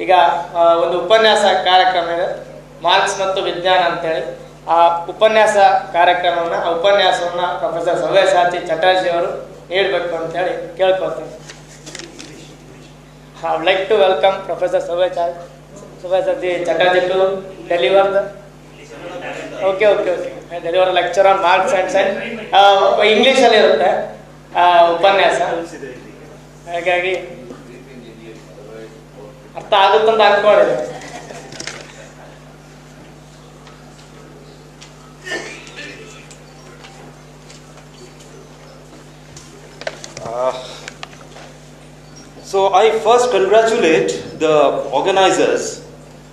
ಈಗ ಒಂದು ಉಪನ್ಯಾಸ ಕಾರ್ಯಕ್ರಮ ಇದೆ, ಮಾರ್ಕ್ಸ್ ಮತ್ತು ವಿಜ್ಞಾನ ಅಂತೇಳಿ. ಆ ಉಪನ್ಯಾಸ ಉಪನ್ಯಾಸವನ್ನು ಪ್ರೊಫೆಸರ್ ಸವ್ಯಸಾಚಿ ಚಟರ್ಜಿ ಅವರು ನೀಡಬೇಕು ಅಂತೇಳಿ ಕೇಳ್ಕೊಳ್ತೀನಿ. I would like to welcome Professor Savyasachi Chatarji to deliver the deliver a lecture on Marx and Science. English ಅಲ್ಲಿ ಇರುತ್ತೆ ಉಪನ್ಯಾಸ, ಹಾಗಾಗಿ ಅರ್ಥ ಆಗುತ್ತಂತ ಅನ್ಕೊಂಡಿದೆ. So I first congratulate the organizers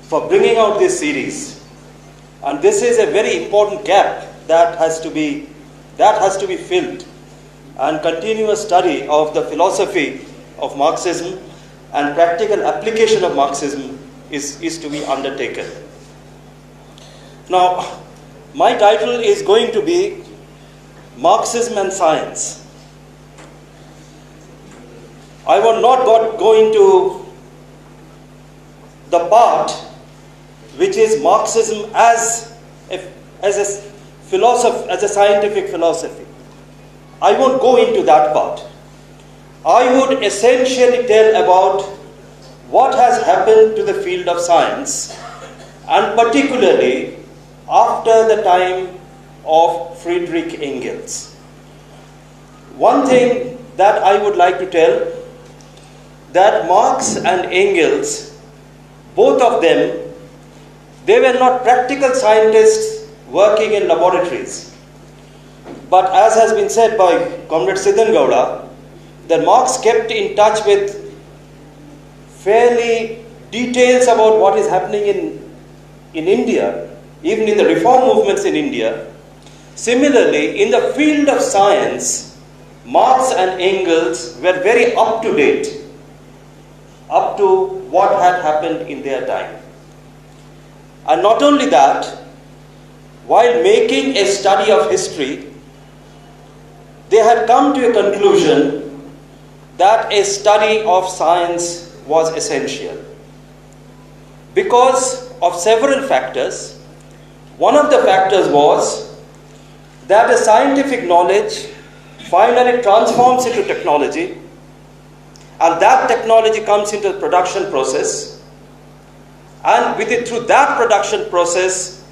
for bringing out this series, and this is a very important gap that has to be filled, and continuous study of the philosophy of Marxism and practical application of Marxism is to be undertaken. Now, my title is going to be Marxism and Science. I will not go into the part which is Marxism as a philosophy, as a scientific philosophy. I won't go into that part. I would essentially tell about what has happened to the field of science, and particularly after the time of Friedrich Engels. One thing that I would like to tell, that Marx and Engels, both of them, they were not practical scientists working in laboratories. But as has been said by Comrade Siddhan Gowda, that Marx kept in touch with fairly details about what is happening in India, even in the reform movements in India. Similarly, in the field of science, Marx and Engels were very up to date, up to what had happened in their time. And not only that, while making a study of history, they had come to a conclusion that a study of science was essential. Because of several factors, one of the factors was that a scientific knowledge finally transforms into technology, and that technology comes into the production process, and through that production process,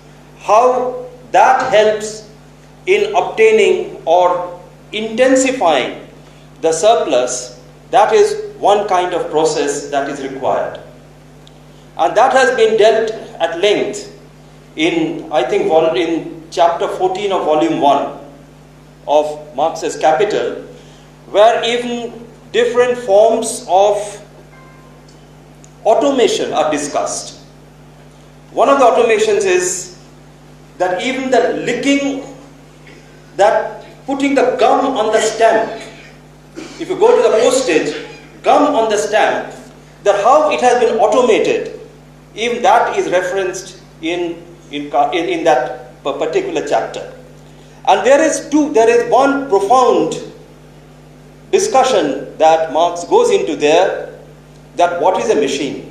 how that helps in obtaining or intensifying the surplus, that is one kind of process that is required. And that has been dealt at length in chapter 14 of volume 1 of Marx's Capital, where even different forms of automation are discussed. One of the automations is that even the licking, that putting the gum on the stamp, if you go to the postage, gum on the stamp, that how it has been automated, even that is referenced in that particular chapter. And there is one profound discussion that Marx goes into there, that what is a machine?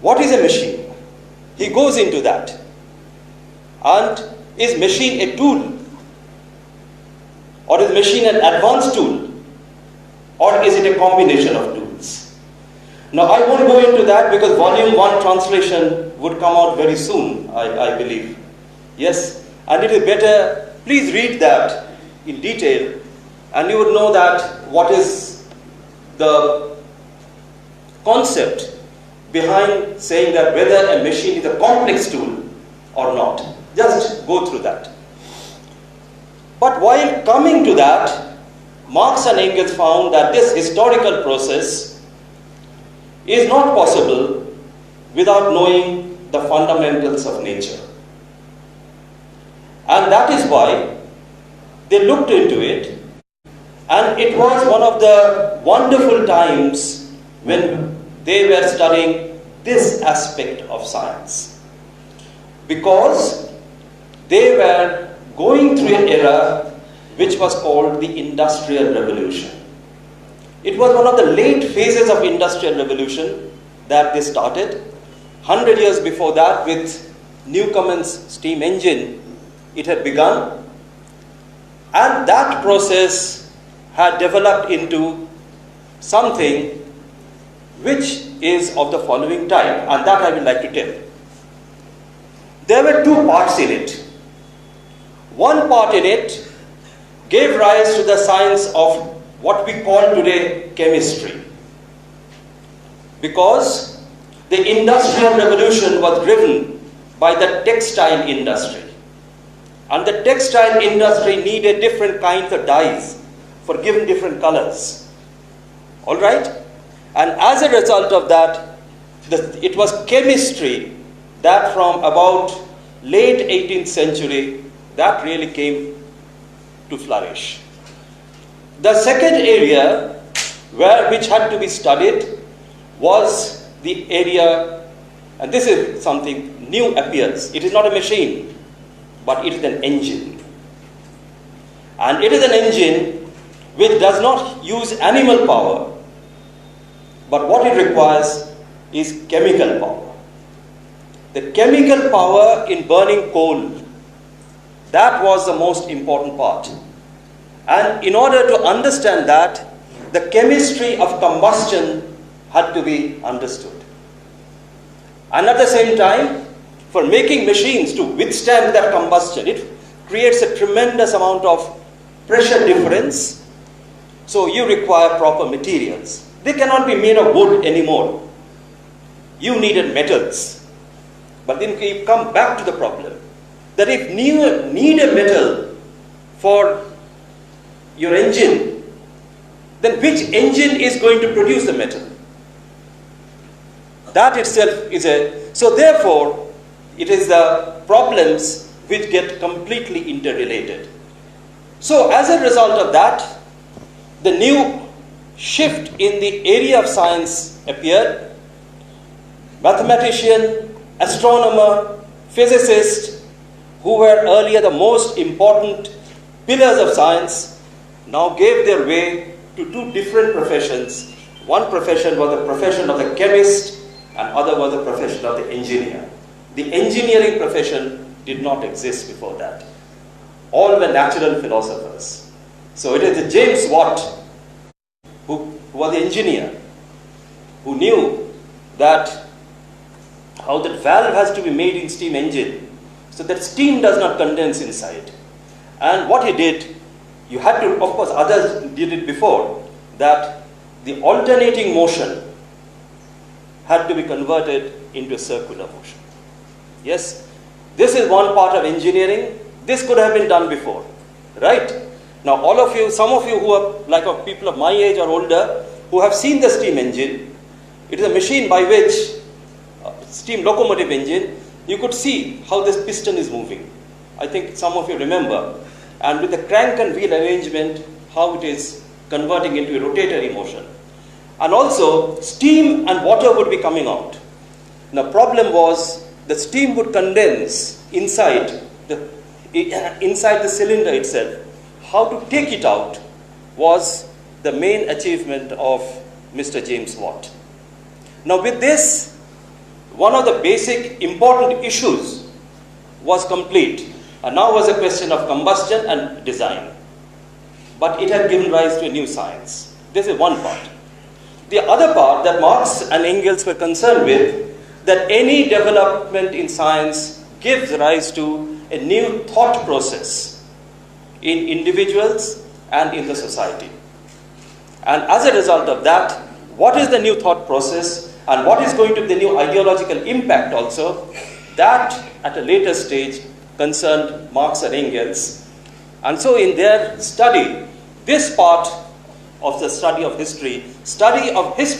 What is a machine? He goes into that. And is machine a tool? Or is machine an advanced tool? Or is it a combination of tools? Now I won't go into that because volume 1 translation would come out very soon, I believe. Yes, and it is better, please read that in detail, and you would know that what is the concept behind saying that whether a machine is a complex tool or not. Just go through that. But while coming to that, Marx and Engels found that this historical process is not possible without knowing the fundamentals of nature. And that is why they looked into it, and it was one of the wonderful times when they were studying this aspect of science, because they were going through an era which was called the Industrial Revolution. It was one of the late phases of industrial revolution that they started. 100 years before that, with Newcomen's steam engine, it had begun. And that process had developed into something which is of the following type, and that I would like to tell. There were two parts in it. One part in it gave rise to the science of what we call today chemistry. Because the industrial revolution was driven by the textile industry. And the textile industry needed different kinds of dyes for giving different colors. All right? And as a result of that, it was chemistry that from about late 18th century that really came to flourish. The second area which had to be studied was the area, and this is something new appears. It is not a machine, but it is an engine. And it is an engine which does not use animal power, but what it requires is chemical power. The chemical power in burning coal, that was the most important part. And in order to understand that, the chemistry of combustion had to be understood. And at the same time, for making machines to withstand that combustion, it creates a tremendous amount of pressure difference. So you require proper materials. They cannot be made of wood anymore. You needed metals. But then we come back to the problem that if you need a metal for your engine, then which engine is going to produce the metal? That itself is so therefore, it is the problems which get completely interrelated. So as a result of that, the new shift in the area of science appeared. Mathematician, astronomer, physicist, who were earlier the most important pillars of science, now gave their way to two different professions. One profession was the profession of the chemist, and other was the profession of the engineer. The engineering profession did not exist before that. All were natural philosophers. So it is the James Watt, who was the engineer, who knew that how the valve has to be made in steam engine so that steam does not condense inside. And what he did, you had to, of course others did it before, that the alternating motion had to be converted into a circular motion. Yes, this is one part of engineering. This could have been done before, right? Now all of you, some of you who are like people of my age or older, who have seen the steam engine, it is a machine by which, steam locomotive engine, you could see how this piston is moving. I think some of you remember. And with the crank and wheel arrangement, how it is converting into a rotatory motion. And also, steam and water would be coming out. The problem was the steam would condense inside the cylinder itself. How to take it out was the main achievement of Mr. James Watt. Now with this, one of the basic important issues was complete. And now was a question of combustion and design. But it had given rise to a new science. This is one part. The other part that Marx and Engels were concerned with, that any development in science gives rise to a new thought process in individuals and in the society. And as a result of that, what is the new thought process and what is going to be the new ideological impact also, that at a later stage concerned Marx and Engels. And so in their study, this part of the study of history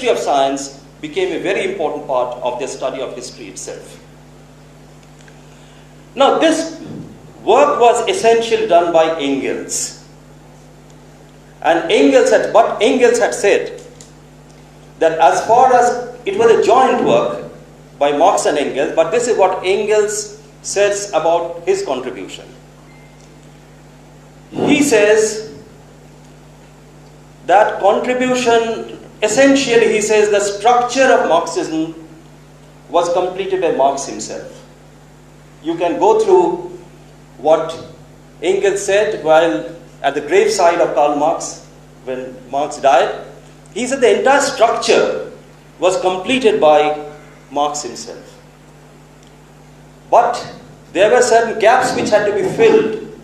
of science became a very important part of their study of history itself. Now this work was essentially done by Engels. And what Engels had said, that as far as it was a joint work by Marx and Engels, but this is what Engels says about his contribution. He says that contribution, essentially he says the structure of Marxism was completed by Marx himself. You can go through what Engels said while at the graveside of Karl Marx when Marx died. He said the entire structure was completed by Marx himself. But there were certain gaps which had to be filled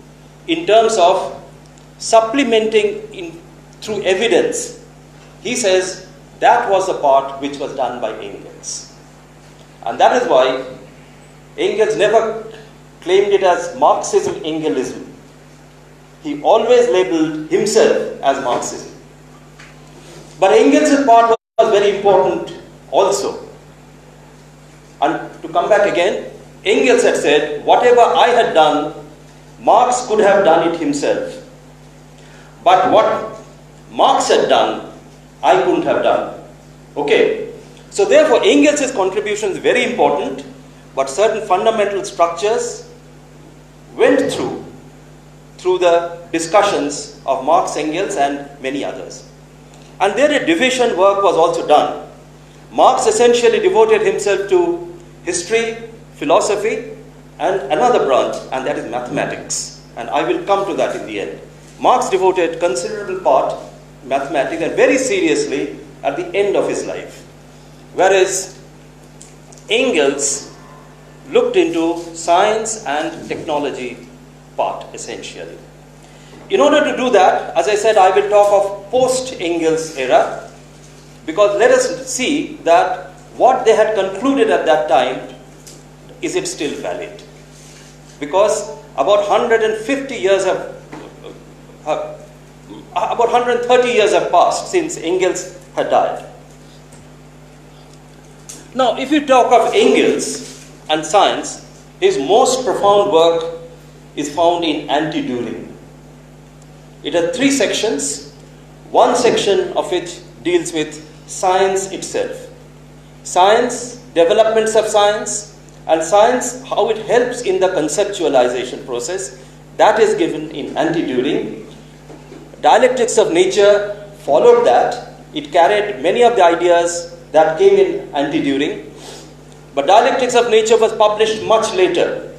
in terms of supplementing through evidence. He says that was the part which was done by Engels. And that is why Engels never claimed it as Marxism-Engelism. He always labeled himself as Marxism. But Engels' part was very important also. And to come back again, Engels had said, whatever I had done, Marx could have done it himself. But what Marx had done, I couldn't have done. Okay? So therefore, Engels' contribution is very important, but certain fundamental structures went through the discussions of Marx, Engels, and many others. And there a division work was also done. Marx essentially devoted himself to history, philosophy, and another branch, and that is mathematics. And I will come to that in the end. Marx devoted considerable part mathematics and very seriously at the end of his life. Whereas Engels looked into science and technology part essentially. In order to do that, as I said, I will talk of post-Engels era, because let us see that what they had concluded at that time, is it still valid? Because about 150 years have, about 130 years have passed since Engels had died. Now, if you talk of Engels and science, his most profound work is found in Anti-Dueling. It has 3 sections, one section of which deals with science itself. Science, developments of science, and science, how it helps in the conceptualization process. That is given in Anti-Dueling. Dialectics of Nature followed that. It carried many of the ideas that came in Anti-Dueling. But Dialectics of Nature was published much later.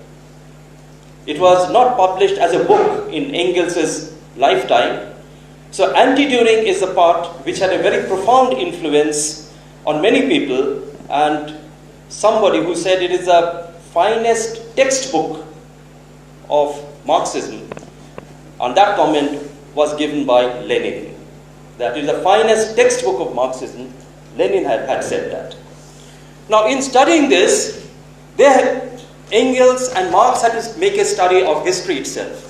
It was not published as a book in Engels' lifetime. So Anti-Dueling is the part which had a very profound influence on many people, and somebody who said it is the finest textbook of Marxism, and that comment was given by Lenin. That is the finest textbook of Marxism. Lenin had said that. Now in studying this, Engels and Marx had to make a study of history itself.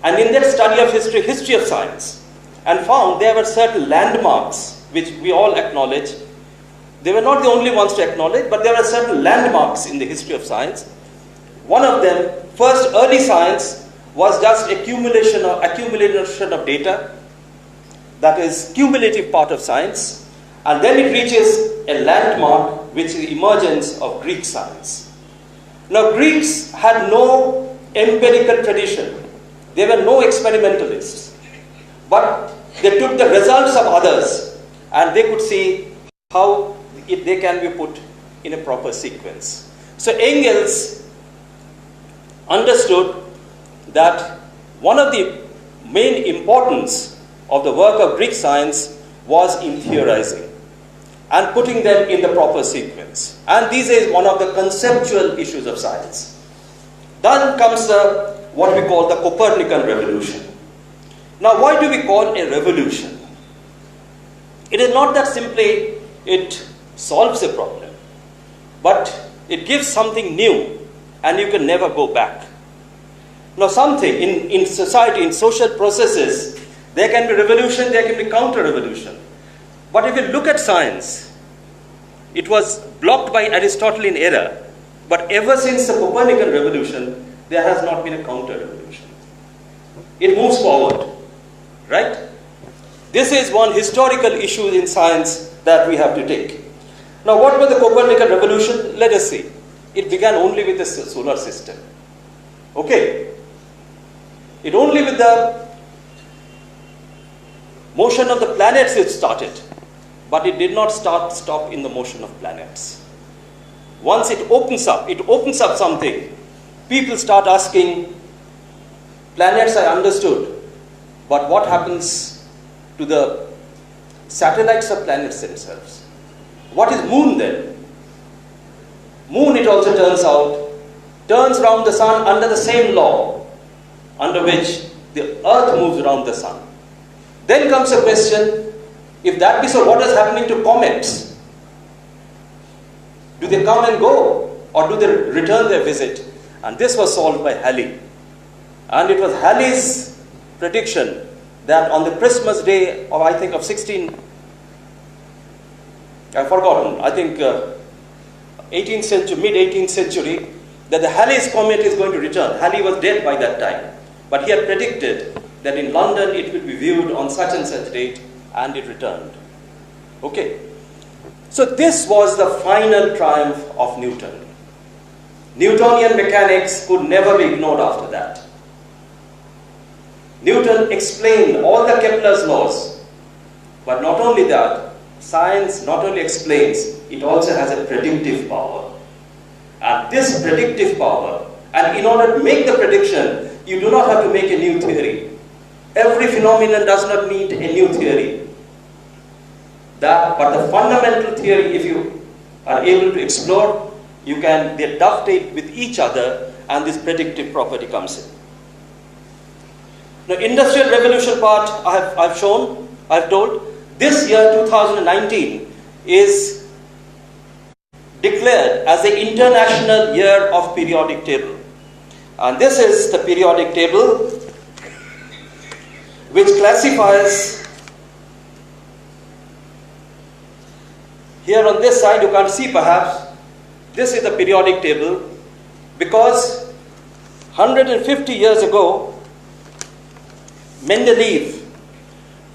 And in that study of history, history of science, and found there were certain landmarks which we all acknowledge. They were not the only ones to acknowledge, but there were certain landmarks in the history of science. One of them, first early science, was just accumulation of data. That is cumulative part of science. And then it reaches a landmark, which is the emergence of Greek science. Now Greeks had no empirical tradition. They were no experimentalists. But they took the results of others and they could see how they can be put in a proper sequence. So Engels understood that one of the main importance of the work of Greek science was in theorizing and putting them in the proper sequence. And this is one of the conceptual issues of science. Then comes what we call the Copernican revolution. Now, why do we call a revolution? It is not that simply it solves a problem, but it gives something new and you can never go back. Now something in society, in social processes, there can be revolution, there can be counter-revolution. But if you look at science, it was blocked by Aristotelian era, but ever since the Copernican revolution, there has not been a counter-revolution. It moves forward, right? This is one historical issue in science that we have to take. Now, what was the Copernican revolution? Let us see. It began only with the solar system. Okay? It only with the Motion of the planets it started, but it did not stop in the motion of planets. Once it opens up something. People start asking, planets I understood, but what happens to the satellites of planets themselves? What is moon then? Moon, it also turns out, turns around the sun under the same law under which the earth moves around the sun. Then comes a question, if that be so, what is happening to comets? Do they come and go, or do they return their visit? And this was solved by Halley. And it was Halley's prediction that on the Christmas day of, I think, of 18th century, mid-18th century, that the Halley's comet is going to return. Halley was dead by that time. But he had predicted that in London it would be viewed on such and such date, and it returned. Okay. So this was the final triumph of Newton. Newtonian mechanics could never be ignored after that. Newton explained all the Kepler's laws, but not only that, science not only explains, it also has a predictive power. And this predictive power, and in order to make the prediction, you do not have to make a new theory. Every phenomenon does not need a new theory. But the fundamental theory, if you are able to explore, you can get dovetailed with each other, and this predictive property comes in. Now, Industrial Revolution part I've told. This year, 2019, is declared as the International Year of Periodic Table. And this is the periodic table which classifies. Here on this side, you can't see perhaps, this is the periodic table, because 150 years ago, Mendeleev,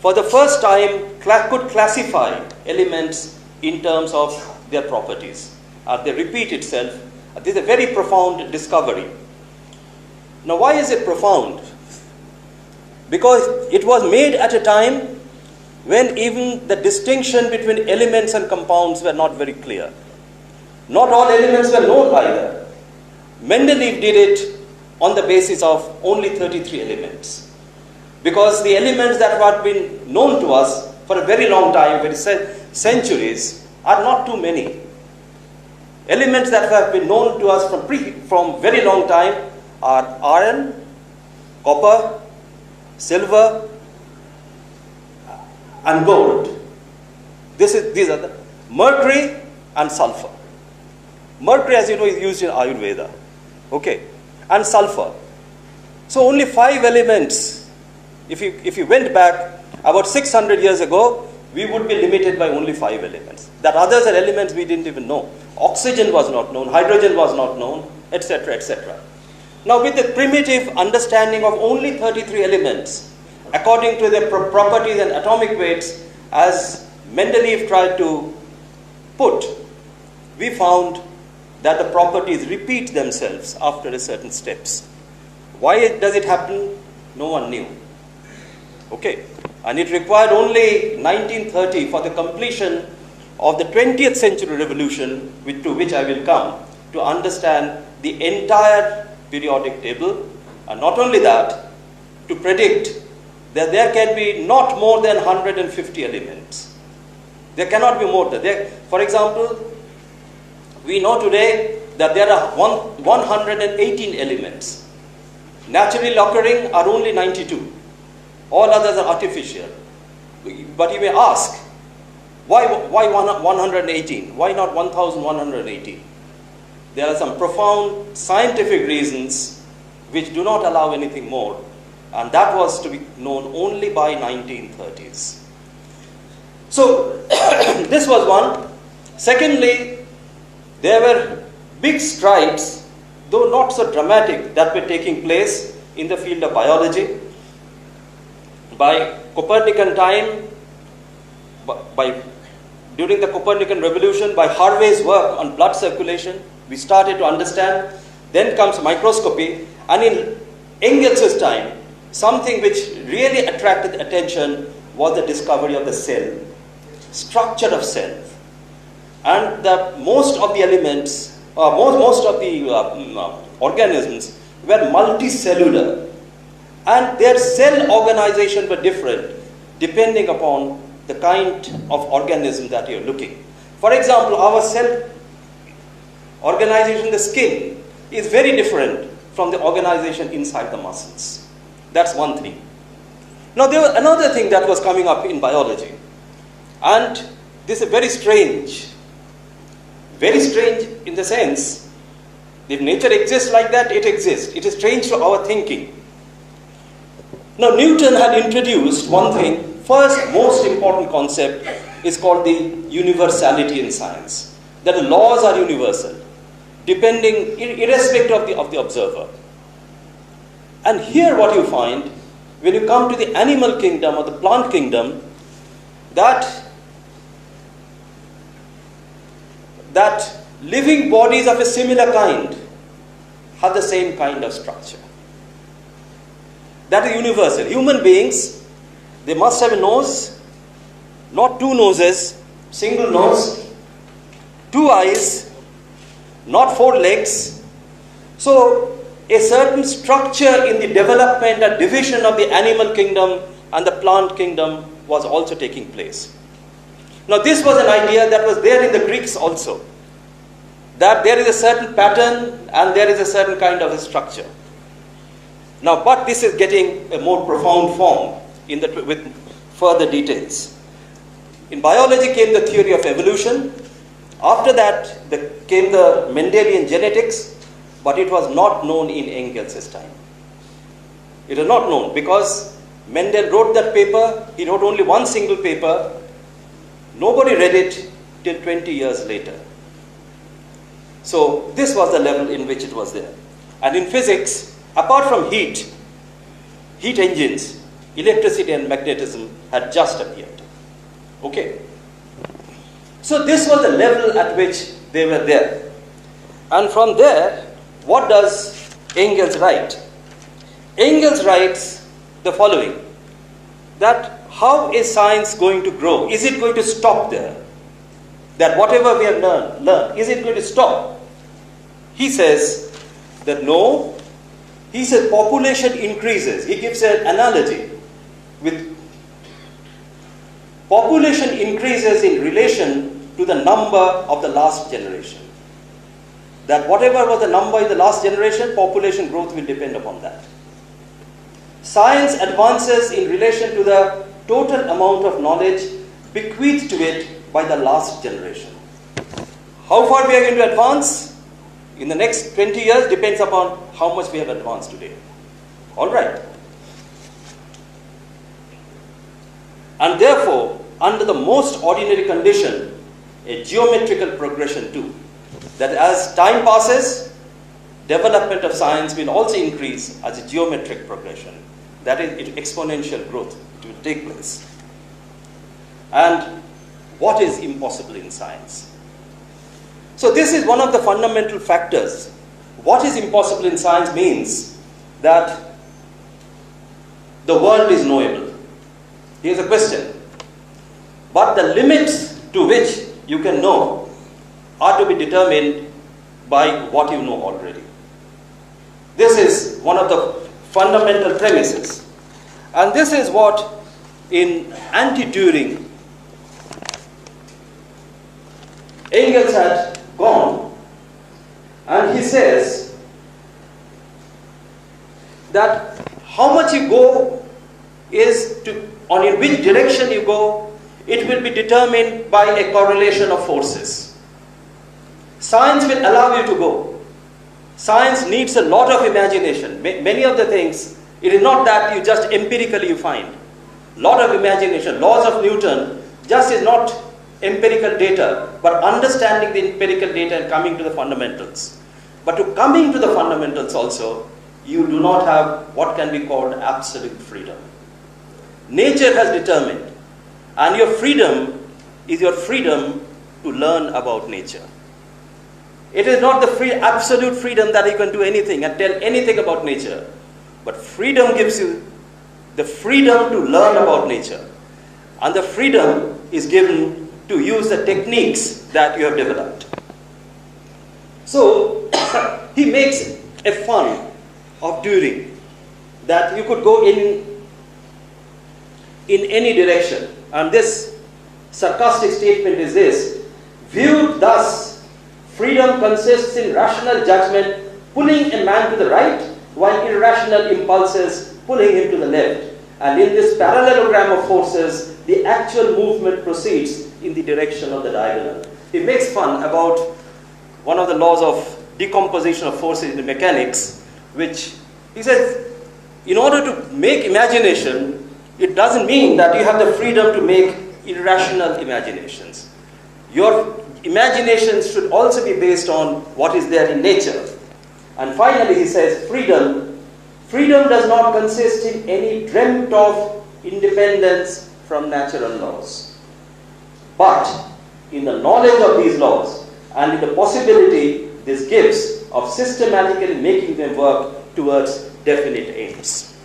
for the first time, could classify elements in terms of their properties. They repeat itself. This is a very profound discovery. Now, why is it profound? Because it was made at a time when even the distinction between elements and compounds were not very clear. Not all elements were known either. Mendeleev did it on the basis of only 33 elements. Because the elements that had been known to us for a very long time, centuries, are not too many. Elements that have been known to us from very long time are iron, copper, silver, and gold. These are the mercury and sulfur. Mercury, as you know, is used in Ayurveda. Okay, and sulfur. So only 5 elements. If you went back about 600 years ago, we would be limited by only 5 elements. That others are elements we didn't even know. Oxygen was not known, hydrogen was not known, etc., etc. Now, with the primitive understanding of only 33 elements, according to their properties and atomic weights, as Mendeleev tried to put, we found that the properties repeat themselves after a certain steps. Why does it happen? No one knew. Okay, and it required only 1930 for the completion of the 20th century revolution, to which I will come, to understand the entire periodic table, and not only that, to predict that there can be not more than 150 elements. There cannot be more than that. For example, we know today that there are 118 elements. Naturally occurring are only 92. All others are artificial. But you may ask, why 118? Why not 1118? There are some profound scientific reasons which do not allow anything more. And that was to be known only by 1930s. So, this was one. Secondly, there were big strides, though not so dramatic, that were taking place in the field of biology. By Copernican time, during the Copernican revolution, by Harvey's work on blood circulation, we started to understand. Then comes microscopy, and in Engels' time, something which really attracted attention was the discovery of the cell, structure of cell, and that most of the elements, most of the organisms were multicellular, and their cell organization were different depending upon the kind of organism that you're looking. For example, our cell organization in the skin is very different from the organization inside the muscles. That's one thing. Now, there was another thing that was coming up in biology, and this is very strange. Very strange in the sense, if nature exists like that, it exists. It is strange to our thinking. Now, Newton had introduced one thing. First, most important concept is called the universality in science. That the laws are universal, depending, irrespective of the observer. And here what you find, when you come to the animal kingdom or the plant kingdom, that living bodies of a similar kind have the same kind of structure. That is universal. Human beings, they must have a nose, not two noses, single nose, two eyes, not four legs. So, a certain structure in the development and division of the animal kingdom and the plant kingdom was also taking place. Now, this was an idea that was there in the Greeks also, that there is a certain pattern and there is a certain kind of a structure. Now, but this is getting a more profound form with further details. In biology came the theory of evolution. After that came the Mendelian genetics, but it was not known in Engels' time. It was not known because Mendel wrote that paper. He wrote only one single paper. Nobody read it till 20 years later. So this was the level in which it was there. And in physics, apart from heat engines, electricity and magnetism had just appeared. Okay. So this was the level at which they were there. And from there, what does Engels write? Engels writes the following, that how is science going to grow? Is it going to stop there? That whatever we have learned, is it going to stop? He says that no. He says population increases. He gives an analogy with population increases in relation to the number of the last generation. That whatever was the number in the last generation, population growth will depend upon that. Science advances in relation to the total amount of knowledge bequeathed to it by the last generation. How far we are going to advance in the next 20 years depends upon how much we have advanced today. All right. And therefore, under the most ordinary condition, a geometrical progression too. That as time passes, development of science will also increase as a geometric progression. That is, exponential growth will take place. And what is impossible in science? So this is one of the fundamental factors. What is impossible in science means that the world is knowable. Here's a question. But the limits to which you can know are to be determined by what you know already. This is one of the fundamental premises. And this is what in Anti-Turing Engels had gone, and he says that how much you go is on in which direction you go, it will be determined by a correlation of forces. Science will allow you to go. Science needs a lot of imagination. Many of the things, it is not that you just empirically you find. Lot of imagination. Laws of Newton just is not empirical data, but understanding the empirical data and coming to the fundamentals. But to coming to the fundamentals also, you do not have what can be called absolute freedom. Nature has determined, and your freedom is your freedom to learn about nature. It is not the absolute freedom that you can do anything and tell anything about nature, but freedom gives you the freedom to learn about nature. and the freedom is given to use the techniques that you have developed. So he makes a fun of doing that you could go in any direction. And this sarcastic statement is this: viewed thus, freedom consists in rational judgment pulling a man to the right, while irrational impulses pulling him to the left. And in this parallelogram of forces, the actual movement proceeds in the direction of the diagonal. He makes fun about one of the laws of decomposition of forces in mechanics, which he says, in order to make imagination, it doesn't mean that you have the freedom to make irrational imaginations. Your imaginations should also be based on what is there in nature. And finally, he says, freedom does not consist in any dreamt of independence from natural laws, but in the knowledge of these laws and in the possibility this gives of systematically making them work towards definite aims.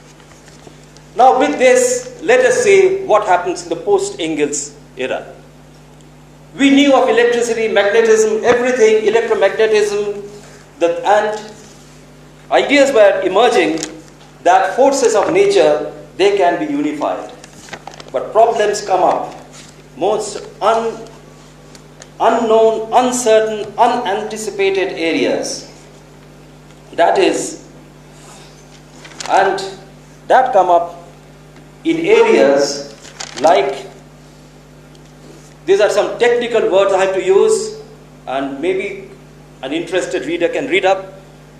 Now with this, let us say what happens in the post-Engels era. We knew of electricity, magnetism, everything, electromagnetism, and ideas were emerging that forces of nature, they can be unified. But problems come up. Most unknown, uncertain, unanticipated areas. That come up in areas like, these are some technical words I have to use, and maybe an interested reader can read up.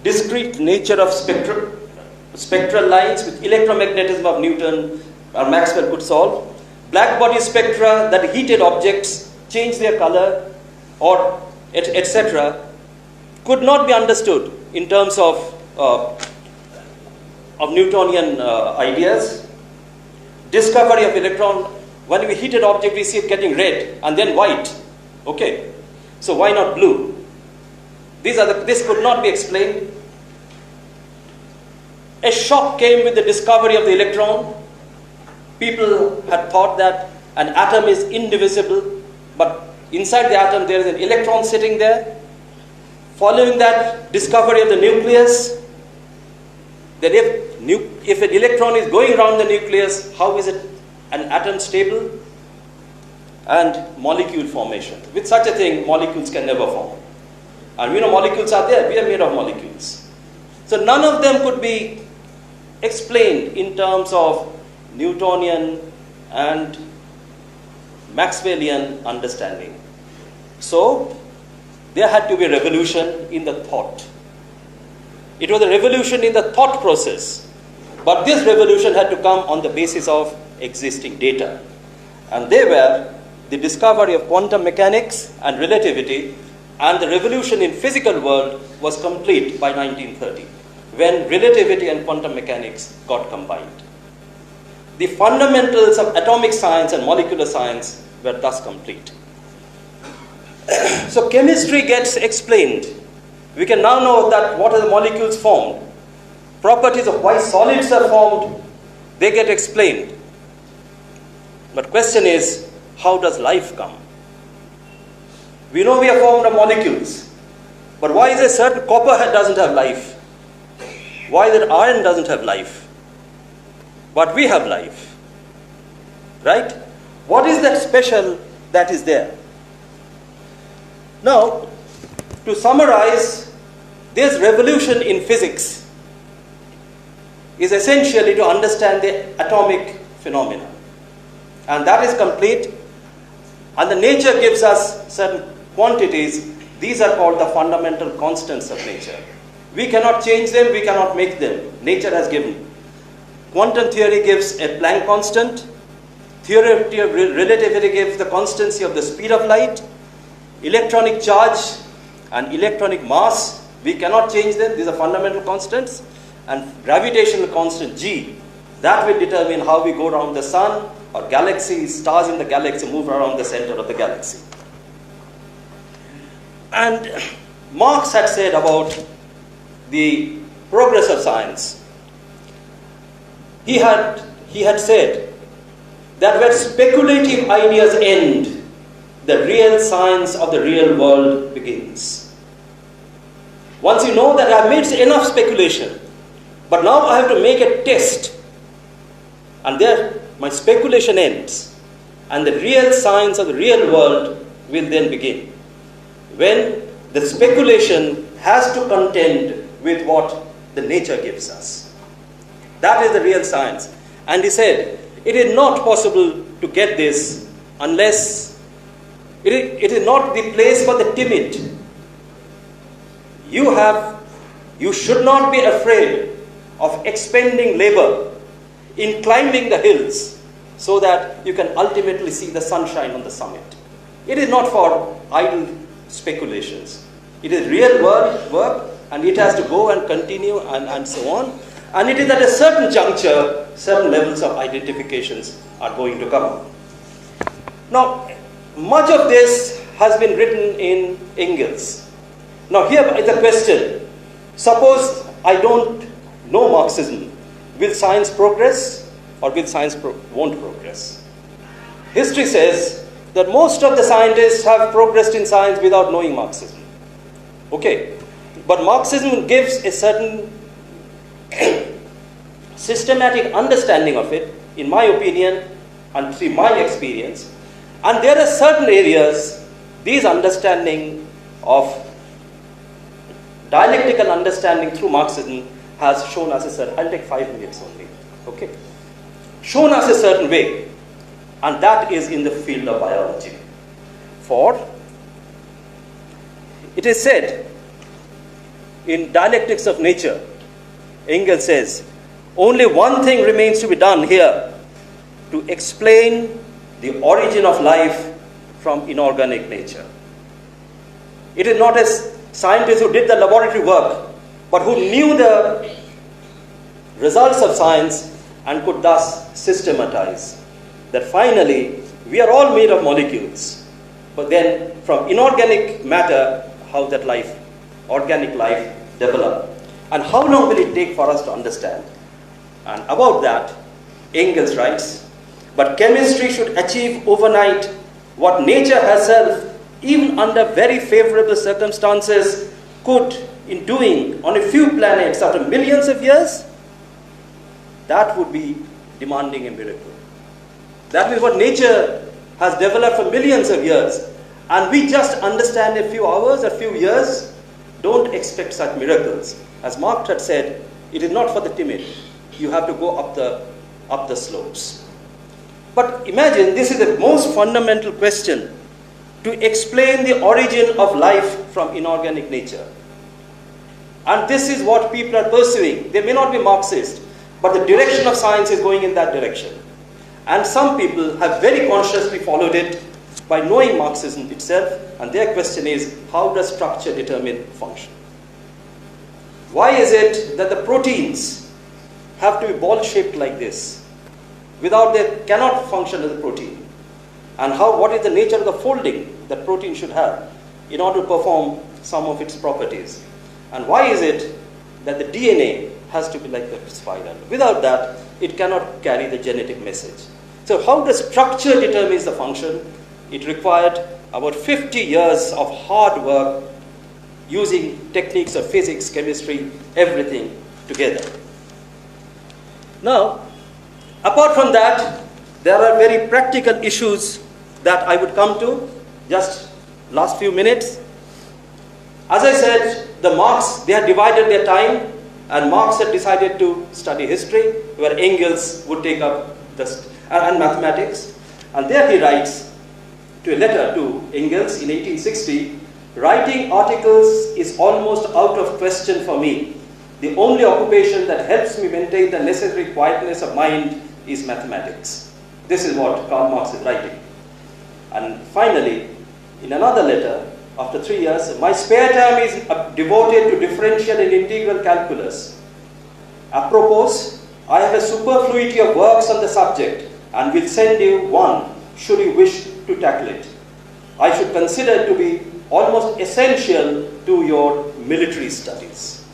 Discrete nature of spectral lines with electromagnetism of Newton or Maxwell could solve. Black body spectra that heated objects change their color, or etc., could not be understood in terms of Newtonian ideas. Discovery of electron, when we heat an object, we see it getting red and then white. Okay, so why not blue? This could not be explained. A shock came with the discovery of the electron. People had thought that an atom is indivisible, but inside the atom there is an electron sitting there. Following that discovery of the nucleus, that if an electron is going around the nucleus, how is it an atom stable? And molecule formation. With such a thing, molecules can never form. And we know molecules are there, we are made of molecules. So none of them could be explained in terms of Newtonian and Maxwellian understanding. So there had to be a revolution in the thought. It was a revolution in the thought process. But this revolution had to come on the basis of existing data. And they were the discovery of quantum mechanics and relativity, and the revolution in physical world was complete by 1930, when relativity and quantum mechanics got combined. The fundamentals of atomic science and molecular science were thus complete. So chemistry gets explained. We can now know that what are the molecules formed. Properties of why solids are formed, they get explained. But question is, how does life come? We know we are formed of molecules, but why is a certain copper doesn't have life? Why that iron doesn't have life? But we have life, right? What is that special that is there? Now, to summarize, this revolution in physics is essentially to understand the atomic phenomena. And that is complete. And the nature gives us certain quantities. These are called the fundamental constants of nature. We cannot change them, we cannot make them. Nature has given. Quantum theory gives a Planck constant. Theory of relativity gives the constancy of the speed of light. Electronic charge and electronic mass, we cannot change them. These are fundamental constants. And gravitational constant G, that will determine how we go around the sun, or galaxies, stars in the galaxy move around the center of the galaxy. And Marx had said about the progress of science, he had said that where speculative ideas end, the real science of the real world begins. Once you know that I have made enough speculation, but now I have to make a test, and there my speculation ends, and the real science of the real world will then begin. When the speculation has to contend with what the nature gives us. That is the real science. And he said, it is not possible to get this unless it is not the place for the timid. You should not be afraid of expending labor in climbing the hills so that you can ultimately see the sunshine on the summit. It is not for idle speculations. It is real work, and it has to go and continue and so on. And it is at a certain juncture, certain levels of identifications are going to come. Now, much of this has been written in Engels. Now, here is a question. Suppose I don't know Marxism. Will science progress or will science won't progress? History says that most of the scientists have progressed in science without knowing Marxism. Okay, but Marxism gives a certain systematic understanding of it, in my opinion and through my experience, and there are certain areas, these understanding of dialectical understanding through Marxism has shown us a certain, I'll take 5 minutes only, okay, shown us a certain way, and that is in the field of biology. For it is said in Dialectics of Nature, Engels says, only one thing remains to be done here to explain the origin of life from inorganic nature. It is not as scientists who did the laboratory work, but who knew the results of science and could thus systematize that finally we are all made of molecules, but then from inorganic matter, how that life, organic life, developed. And how long will it take for us to understand? And about that, Engels writes, but chemistry should achieve overnight what nature herself, even under very favorable circumstances, could in doing on a few planets after millions of years. That would be demanding a miracle. That is what nature has developed for millions of years, and we just understand a few hours, a few years. Don't expect such miracles. As Marx had said, it is not for the timid. You have to go up the slopes. But imagine, this is the most fundamental question, to explain the origin of life from inorganic nature. And this is what people are pursuing. They may not be Marxist, but the direction of science is going in that direction. And some people have very consciously followed it by knowing Marxism itself, and their question is, how does structure determine function? Why is it that the proteins have to be ball-shaped like this? Without they cannot function as a protein. And what is the nature of the folding that protein should have in order to perform some of its properties? And why is it that the DNA has to be like the spiral? Without that, it cannot carry the genetic message. So how the structure determines the function? It required about 50 years of hard work using techniques of physics, chemistry, everything together. Now, apart from that, there are very practical issues that I would come to, just last few minutes. As I said, they had divided their time, and Marx had decided to study history, where Engels would take up and mathematics. And there he writes to a letter to Engels in 1860, writing articles is almost out of question for me. The only occupation that helps me maintain the necessary quietness of mind is mathematics. This is what Karl Marx is writing. And finally, in another letter, after 3 years, my spare time is devoted to differential and integral calculus. Apropos, I have a superfluity of works on the subject and will send you one should you wish to tackle it. I should consider it to be almost essential to your military studies.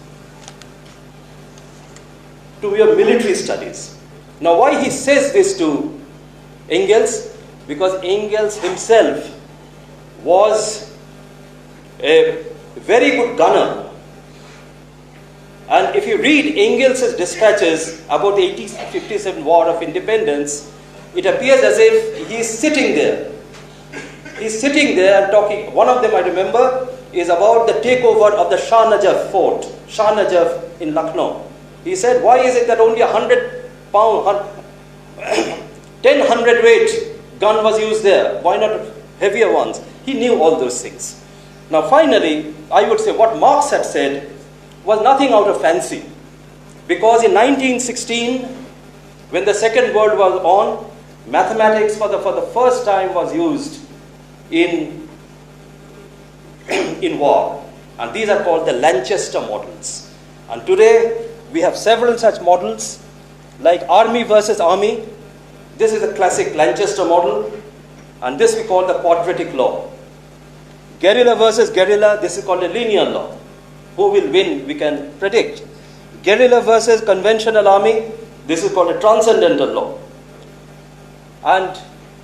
To your military studies. Now, why he says this to Engels, because Engels himself was a very good gunner. And if you read Engels' dispatches about the 1857 War of Independence, it appears as if he is sitting there. He's sitting there and talking. One of them I remember is about the takeover of the Shah Najaf fort, Shah Najaf in Lucknow. He said, why is it that only 100-pound, 10 hundredweight gun was used there? Why not heavier ones? He knew all those things. Now finally, I would say what Marx had said was nothing out of fancy. Because in 1916, when the Second World War was on, mathematics for the first time was used in war. And these are called the Lanchester models. And today, we have several such models, like army versus army. This is a classic Lanchester model, and this we call the quadratic law. Guerrilla versus guerrilla, this is called a linear law. Who will win, we can predict. Guerrilla versus conventional army, this is called a transcendental law. And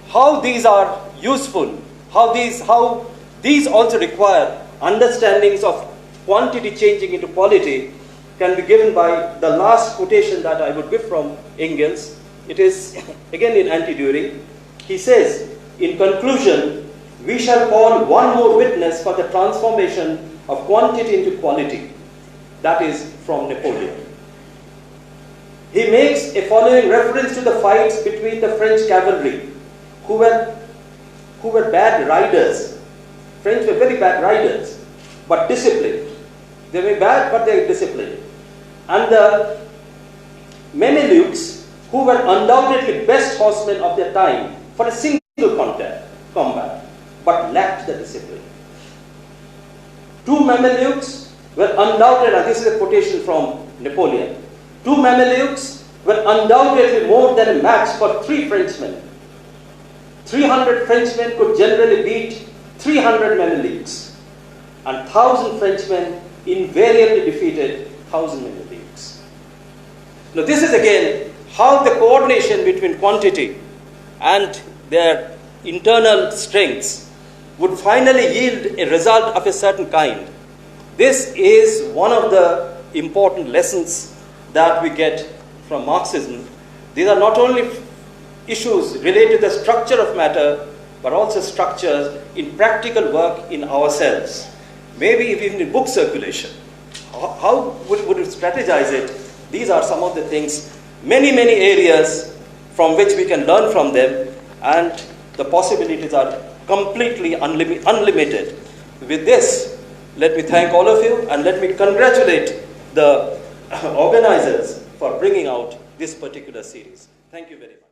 how these are useful, how these also require understandings of quantity changing into quality, can be given by the last quotation that I would give from Engels. It is again in Anti-During. He says, in conclusion, we shall call one more witness for the transformation of quantity into quality. That is from Napoleon. He makes a following reference to the fights between the French cavalry, who were bad riders. French were very bad riders, but disciplined. They were bad, but they were disciplined. And the Mamelukes, who were undoubtedly best horsemen of their time for a single combat, but lacked the discipline. Two Mamelukes were undoubted, and this is a quotation from Napoleon, two Mamelukes were undoubtedly more than a match for 3 Frenchmen. 300 Frenchmen could generally beat 300 Mamelukes, and 1,000 Frenchmen invariably defeated 1,000 Mamelukes. Now this is again how the coordination between quantity and their internal strengths would finally yield a result of a certain kind. This is one of the important lessons that we get from Marxism. These are not only issues related to the structure of matter, but also structures in practical work in ourselves. Maybe even in book circulation. How would we strategize it? These are some of the things, many areas from which we can learn from them, and the possibilities are completely unlimited. With this, let me thank all of you, and let me congratulate the organizers for bringing out this particular series. Thank you very much.